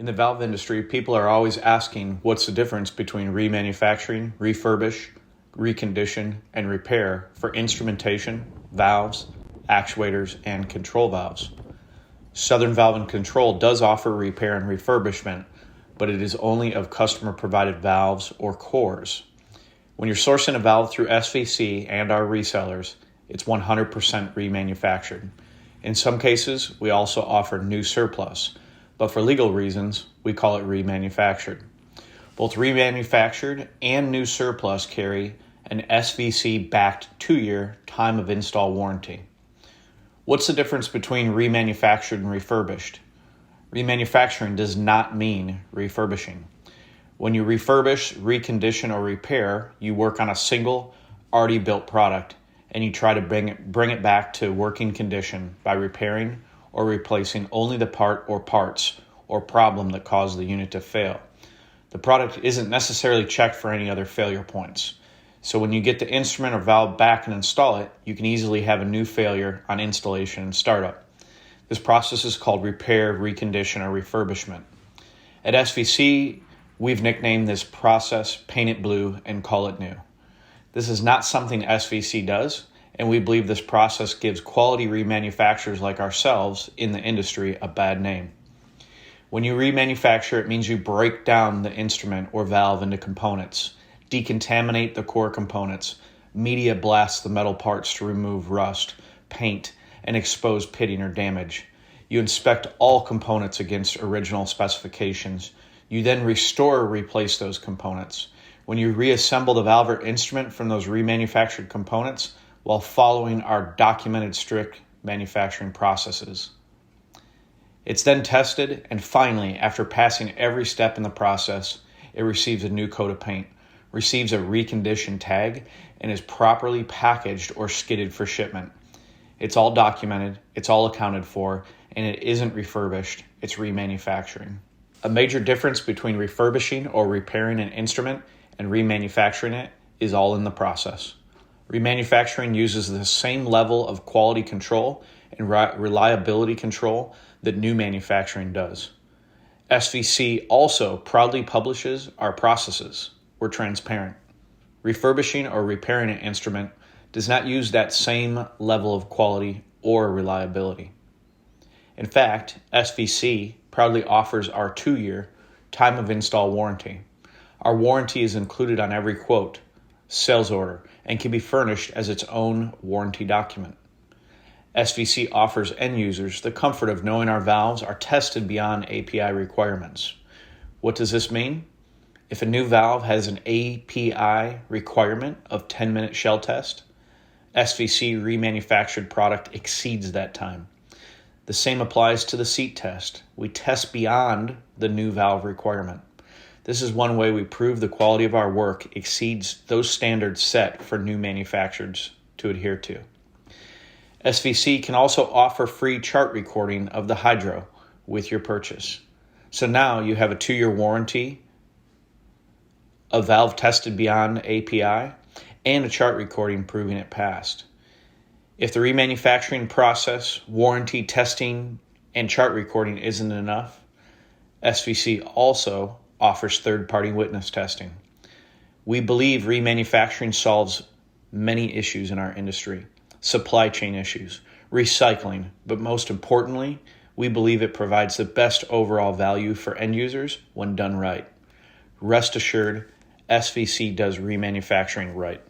In the valve industry, people are always asking what's the difference between remanufacturing, refurbish, recondition, and repair for instrumentation, valves, actuators, and control valves. Southern Valve and Control does offer repair and refurbishment, but it is only of customer-provided valves or cores. When you're sourcing a valve through SVC and our resellers, it's 100% remanufactured. In some cases, we also offer new surplus, but for legal reasons, we call it remanufactured. Both remanufactured and new surplus carry an SVC-backed 2-year time of install warranty. What's the difference between remanufactured and refurbished? Remanufacturing does not mean refurbishing. When you refurbish, recondition, or repair, you work on a single, already built product, and you try to bring it back to working condition by repairing or replacing only the part or parts or problem that caused the unit to fail. The product isn't necessarily checked for any other failure points. So when you get the instrument or valve back and install it, you can easily have a new failure on installation and startup. This process is called repair, recondition, or refurbishment. At SVC, we've nicknamed this process Paint It Blue and Call It New. This is not something SVC does, and we believe this process gives quality remanufacturers like ourselves in the industry a bad name. When you remanufacture, it means you break down the instrument or valve into components, decontaminate the core components, media blast the metal parts to remove rust, paint, and expose pitting or damage. You inspect all components against original specifications. You then restore or replace those components. When you reassemble the valve or instrument from those remanufactured components while following our documented strict manufacturing processes. It's then tested, and finally, after passing every step in the process, it receives a new coat of paint, receives a reconditioned tag, and is properly packaged or skidded for shipment. It's all documented, it's all accounted for, and it isn't refurbished, it's remanufacturing. A major difference between refurbishing or repairing an instrument and remanufacturing it is all in the process. Remanufacturing uses the same level of quality control and reliability control that new manufacturing does. SVC also proudly publishes our processes. We're transparent. Refurbishing or repairing an instrument does not use that same level of quality or reliability. In fact, SVC proudly offers our 2-year time of install warranty. Our warranty is included on every quote, sales order, and can be furnished as its own warranty document. SVC offers end users the comfort of knowing our valves are tested beyond API requirements. What does this mean? If a new valve has an API requirement of 10-minute shell test, SVC remanufactured product exceeds that time. The same applies to the seat test. We test beyond the new valve requirement. This is one way we prove the quality of our work exceeds those standards set for new manufacturers to adhere to. SVC can also offer free chart recording of the hydro with your purchase. So now you have a 2-year warranty, a valve tested beyond API, and a chart recording proving it passed. If the remanufacturing process, warranty, testing, and chart recording isn't enough, SVC also offers third-party witness testing. We believe remanufacturing solves many issues in our industry, supply chain issues, recycling, but most importantly, we believe it provides the best overall value for end users when done right. Rest assured, SVC does remanufacturing right.